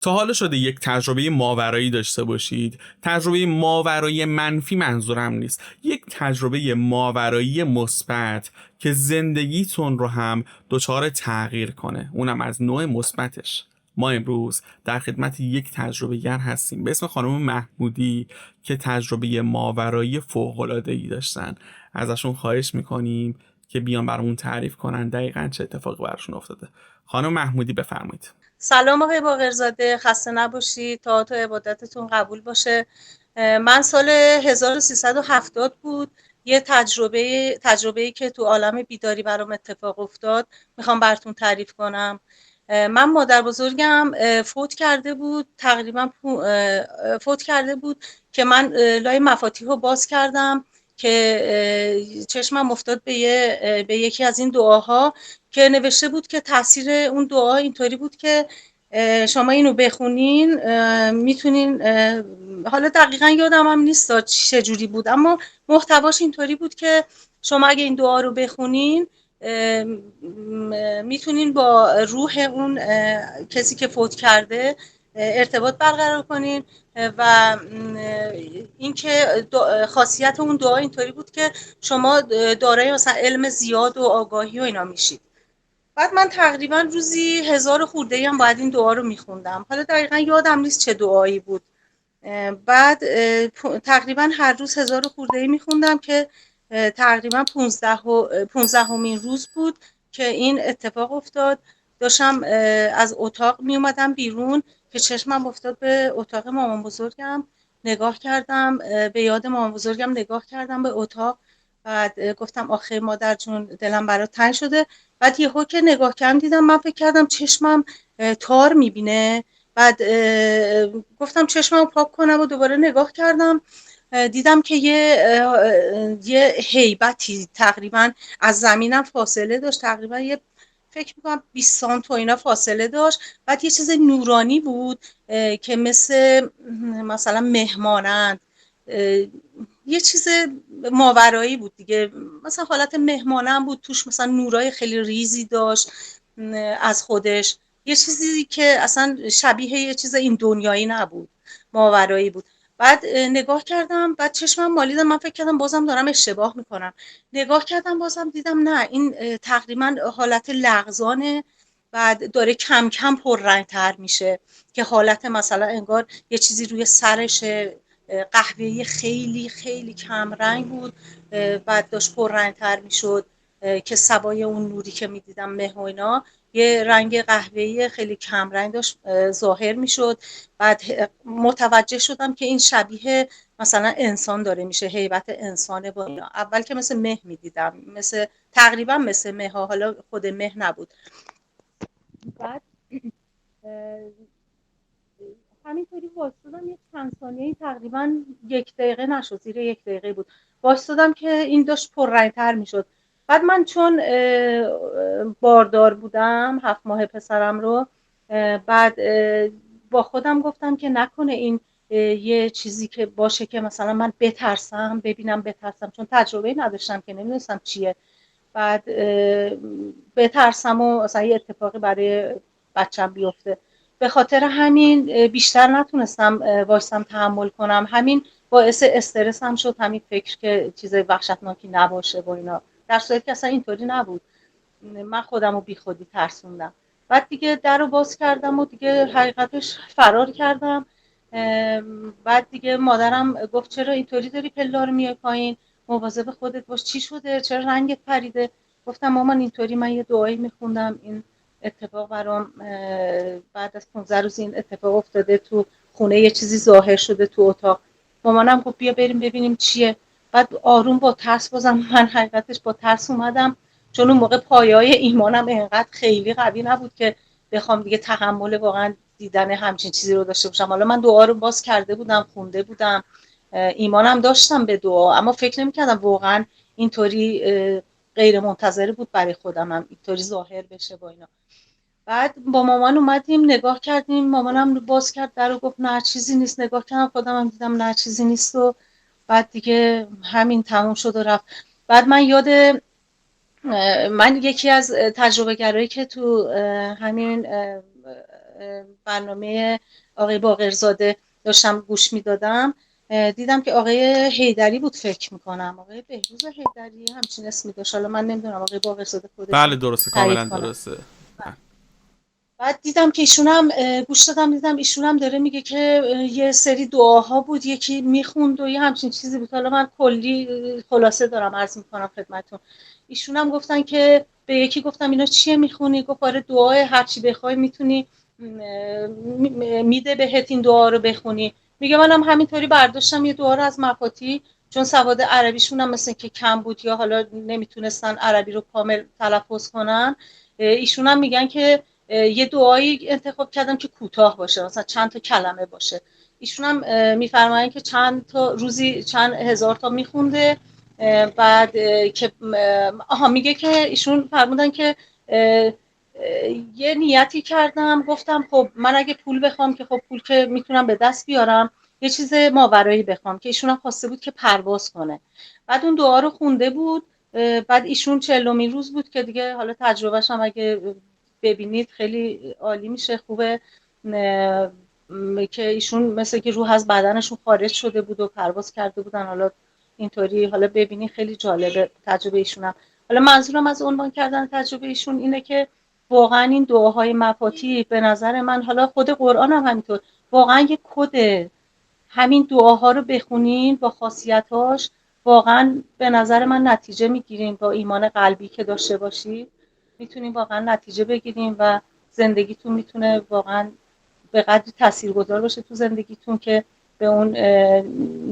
تا حالا شده یک تجربه ماورایی داشته باشید؟ تجربه ماورایی منفی منظورم نیست، یک تجربه ماورایی مثبت که زندگیتون رو هم دچار تغییر کنه، اونم از نوع مثبتش. ما امروز در خدمت یک تجربه گر هستیم به اسم خانم محمودی که تجربه ماورایی فوق‌العاده‌ای داشتن. ازشون خواهش میکنیم که بیان برامون تعریف کنن دقیقاً چه اتفاقی براشون افتاده. خانم محمودی بفرمایید. سلام آقای باقرزاده، خسته نباشید. تا عبادتتون قبول باشه. من سال 1370 بود، یه تجربه‌ای که تو عالم بیداری برام اتفاق افتاد میخوام براتون تعریف کنم. من مادر بزرگم فوت کرده بود، تقریبا فوت کرده بود که من لای مفاتیح رو باز کردم که چشمم افتاد به یکی از این دعاها که نوشته بود که تاثیر اون دعا اینطوری بود که شما اینو بخونین میتونین، حالا دقیقا یادم هم نیست چه جوری بود، اما محتواش اینطوری بود که شما اگه این دعا رو بخونین میتونین با روح اون کسی که فوت کرده ارتباط برقرار کنین. و اینکه خاصیت اون دعا اینطوری بود که شما دارای مثلا علم زیاد و آگاهی و اینا میشید. بعد من تقریبا روزی 1000 خورده هم باید این دعا رو میخوندم، حالا دقیقا یادم نیست چه دعایی بود. بعد تقریبا هر روز 1000 خورده میخوندم که تقریبا 15مین روز بود که این اتفاق افتاد. داشتم از اتاق می اومدم بیرون که چشمم افتاد به اتاق مامان بزرگم، نگاه کردم به یاد مامان بزرگم، نگاه کردم به اتاق. بعد گفتم آخه مادر جون دلم برات تنگ شده. بعد یهو که نگاه کردم دیدم، من فکر کردم چشمم تار میبینه. بعد گفتم چشمم پاک کنم و دوباره نگاه کردم، دیدم که یه هیبتی تقریبا از زمینم فاصله داشت، تقریبا یه فکر میکنم 20 سانت و اینا فاصله داشت. بعد یه چیز نورانی بود که مثلا مهمانند، یه چیز ماورایی بود دیگه، مثلا حالت مهمانند بود، توش مثلا نورای خیلی ریزی داشت از خودش، یه چیزی که اصلا شبیه یه چیز این دنیایی نبود، ماورایی بود. بعد نگاه کردم، بعد چشمم مالیدم، من فکر کردم بازم دارم اشتباه میکنم. نگاه کردم بازم دیدم نه، این تقریبا حالت لغزانه. بعد داره کم کم پررنگ‌تر میشه که حالت مثلا انگار یه چیزی روی سرشه، قهوه‌ای خیلی خیلی کم رنگ بود. بعد داشت پررنگ‌تر میشد که سوای اون نوری که میدیدم مه و اینا، یه رنگ قهوه‌ای خیلی کم رنگ داشت ظاهر میشد. بعد متوجه شدم که این شبیه مثلا انسان داره میشه، هیبت انسانه با اینا. اول که مثل مه میدیدم، تقریبا مثل مه ها، حالا خود مه نبود. بعد همینطوری وایستادم، یه چند ثانیه‌ای تقریبا 1 دقیقه نشد، زیر 1 دقیقه بود، وایستادم که این داشت پررنگ‌تر میشد. بعد من چون باردار بودم 7 ماه پسرم رو، بعد با خودم گفتم که نکنه این یه چیزی که باشه که مثلا من بترسم، ببینم بترسم، چون تجربه نداشتم که نمیدونستم چیه. بعد بترسم و مثلا یه اتفاقی برای بچم بیفته. به خاطر همین بیشتر نتونستم وایسم تحمل کنم، همین باعث استرسم شد، همین فکر که چیز وحشتناکی نباشه و اینا، در صورتی که اصلا اینطوری نبود. من خودم رو بی خودی ترسوندم. بعد دیگه در رو باز کردم و دیگه حقیقتش فرار کردم. بعد دیگه مادرم گفت چرا اینطوری داری پلا رو میای پایین، مواظب خودت باش، چی شده، چرا رنگت پریده؟ گفتم مامان اینطوری من یه دعایی میخوندم، این اتفاق برام بعد از 15 روز این اتفاق افتاده، تو خونه یه چیزی ظاهر شده تو اتاق. مامانم گفت بیا بریم ببینیم چیه. بعد آروم با ترس، بازم من حقیقتش با ترس اومدم، چون اون موقع پایه‌های ایمانم اینقدر خیلی قوی نبود که بخوام دیگه تحمل واقعا دیدن همچین چیزی رو داشته باشم. حالا من دعا رو باز کرده بودم، خونده بودم، ایمانم داشتم به دعا، اما فکر نمی‌کردم واقعا اینطوری غیر منتظره بود برای خودم هم اینطوری ظاهر بشه با اینا. بعد با مامان اومدیم نگاه کردیم، مامانم باز کرد در و گفت نه چیزی نیست. نگاه کردم خودم هم دیدم نه چیزی نیست و بعد دیگه همین تموم شد و رفت. بعد من یکی از تجربه گرایی که تو همین برنامه آقای باقرزاده داشتم گوش میدادم، دیدم که آقای حیدری بود، فکر میکنم آقای بهروز حیدری همچین اسمی داشت، حالا من نمیدونم آقای باقرزاده بله خودشون درسته، تایید کاملا کنم. درسته. بعد دیدم که ایشون هم گوش دادم، دیدم ایشون هم داره میگه که یه سری دعاها بود یکی میخوند و یه همچین چیزی بود. حالا من کلی خلاصه دارم عرض میکنم خدمتتون. ایشون هم گفتن که به یکی گفتم اینا چیه میخونی؟ گفت آره دعای هر چی بخوای میتونی میده بهت این دعا رو بخونی. میگه منم همینطوری برداشتم یه دعا رو از مفاتی، چون سواد عربیشون هم مثل که کم بود یا حالا نمیتونستن عربی رو کامل تلفظ کنن، ایشون هم میگن که یه دعایی انتخاب کردم که کوتاه باشه، مثلا چند تا کلمه باشه. ایشون هم میفرمایند که چند تا روزی چند هزار تا میخونده. بعد که میگه که ایشون فرمودن که یه نیتی کردم، گفتم خب من اگه پول بخوام که خب پول که میتونم به دست بیارم، یه چیز ماورایی بخوام که ایشون هم خواسته بود که پرواز کنه. بعد اون دعا رو خونده بود. بعد ایشون 40مین روز بود که دیگه حالا تجربهش هم اگه ببینید خیلی عالی میشه، خوبه که ایشون مثل که روح از بدنشون خارج شده بود و پرواز کرده بودن. حالا اینطوری حالا ببینی خیلی جالبه تجربه ایشونم. حالا منظورم از عنوان کردن تجربه ایشون اینه که واقعا این دعاهای مفاتیح به نظر من، حالا خود قرآن هم همینطور، واقعا یک کده. همین دعاها رو بخونین با خاصیتاش، واقعا به نظر من نتیجه میگیریم. با ایمان قلبی که داشته باشید میتونیم واقعا نتیجه بگیریم و زندگیتون میتونه واقعا به قدری تاثیرگذار باشه تو زندگیتون که به اون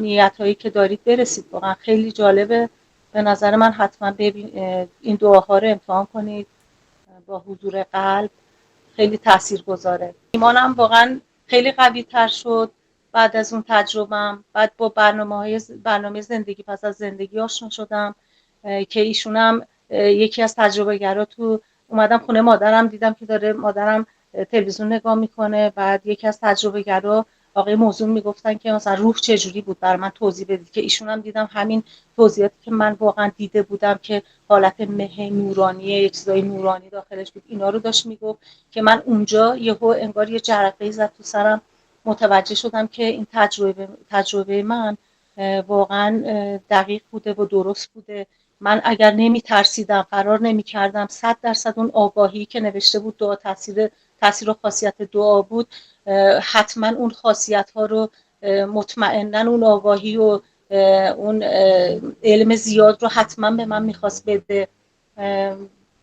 نیتایی که دارید برسید. واقعا خیلی جالبه به نظر من. حتما ببین این دعاها رو امتحان کنید با حضور قلب، خیلی تاثیرگذاره. ایمانم واقعا خیلی قوی تر شد بعد از اون تجربم. بعد با برنامه زندگی پس از زندگی آشنا شدم که ایشونم یکی از تجربه گرا. تو اومدم خونه مادرم، دیدم که داره مادرم تلویزیون نگاه میکنه. بعد یکی از تجربه گرا آقای موضوع میگفتن که مثلا روح چجوری بود، برای من توضیح بدید. که ایشون هم دیدم همین توضیحاتی که من واقعا دیده بودم که حالت مه نورانیه، یک چیزای نورانی داخلش بود، اینا رو داشت میگفت که من اونجا یهو انگار یه جرقه‌ای زد تو سرم. متوجه شدم که این تجربه من واقعا دقیق بوده و درست بوده. من اگر نمی ترسیدم، فرار نمی کردم، 100% اون آگاهی که نوشته بود دعا تاثیر و خاصیت دعا بود، حتما اون خاصیت ها رو مطمئنا اون آگاهی و اون علم زیاد رو حتما به من میخواست بده.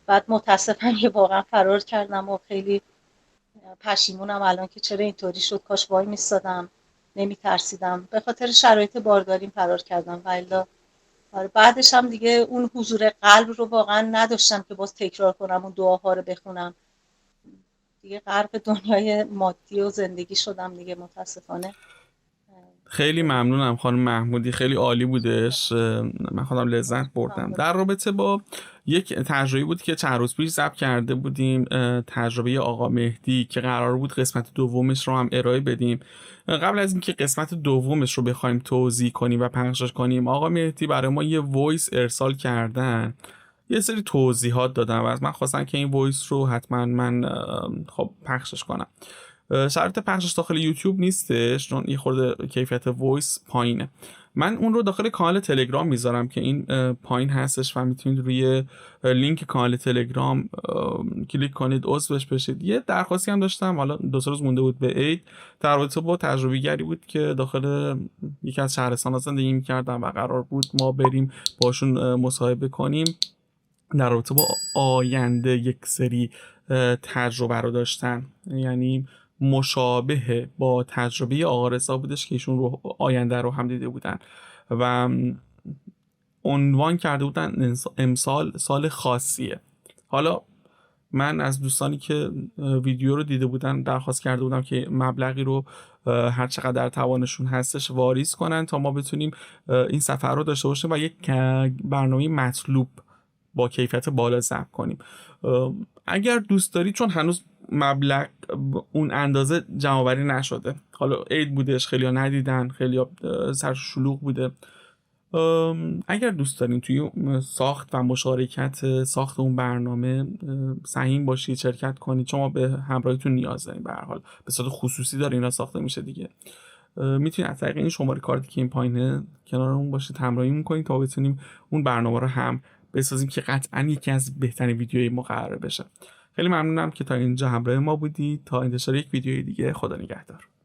بعد متاسفم که واقعا فرار کردم و خیلی پشیمونم الان که چرا اینطوری شد. کاش وای میستادم، نمی ترسیدم. به خاطر شرایط بارداریم فرار کردم. والا بعدش هم دیگه اون حضور قلب رو واقعا نداشتم که باز تکرار کنم اون دعاها رو بخونم. دیگه غرق دنیای مادی و زندگی شدم دیگه متاسفانه. خیلی ممنونم خانم محمودی، خیلی عالی بودش، من خودم لذت بردم. در رابطه با یک تجربه بود که چند روز پیش ضبط کرده بودیم، تجربه آقا مهدی که قرار بود قسمت دومش رو هم ارائه بدیم. قبل از اینکه قسمت دومش رو بخوایم توضیح کنیم و پخشش کنیم، آقا مهدی برای ما یه وایس ارسال کردن، یه سری توضیحات دادن و از من خواستن که این وایس رو حتما من خب پخشش کنم. شرط پخشش داخل یوتیوب نیستش چون یه خورده کیفیت وایس پایینه. من اون رو داخل کانال تلگرام میذارم که این پایین هستش و میتونید روی لینک کانال تلگرام کلیک کنید، عضوش بشید. یه درخواستی هم داشتم، حالا 2 روز مونده بود به عید، در رابطه با تجربه گری بود که داخل یکی از شهرستان‌ها زندگی می‌کردم و قرار بود ما بریم باشون مصاحبه کنیم. در رابطه با آینده یک سری تجربه رو داشتن، یعنی مشابه با تجربه آقا رضا بودش که ایشون رو آینده رو هم دیده بودن و عنوان کرده بودن امسال سال خاصیه. حالا من از دوستانی که ویدیو رو دیده بودن درخواست کرده بودم که مبلغی رو هر چقدر در توانشون هستش واریز کنن تا ما بتونیم این سفر رو داشته باشیم و یک برنامه مطلوب با کیفیت بالا ضبط کنیم. اگر دوست داری، چون هنوز مبلغ اون اندازه جمع‌آوری نشده، حالا عید بودش، خیلی‌ها ندیدن، خیلی‌ها سر شلوغ بوده، اگر دوست دارین توی ساخت و مشارکت ساخت اون برنامه سهیم باشید، شرکت کنید، شما به همراهیتون نیاز دارین، به هر حال به صورت خصوصی داره اینا ساخته میشه دیگه، میتونید از طریق این شماره کارتی که این پایینه کنارمون باشید همراهی کنید تا بتونیم اون برنامه رو هم بسازیم که قطعا یکی از بهترین ویدیوهای ما قرار بشه. خیلی ممنونم که تا اینجا همراه ما بودید. تا انتشار یک ویدیوی دیگه، خدا نگهدار.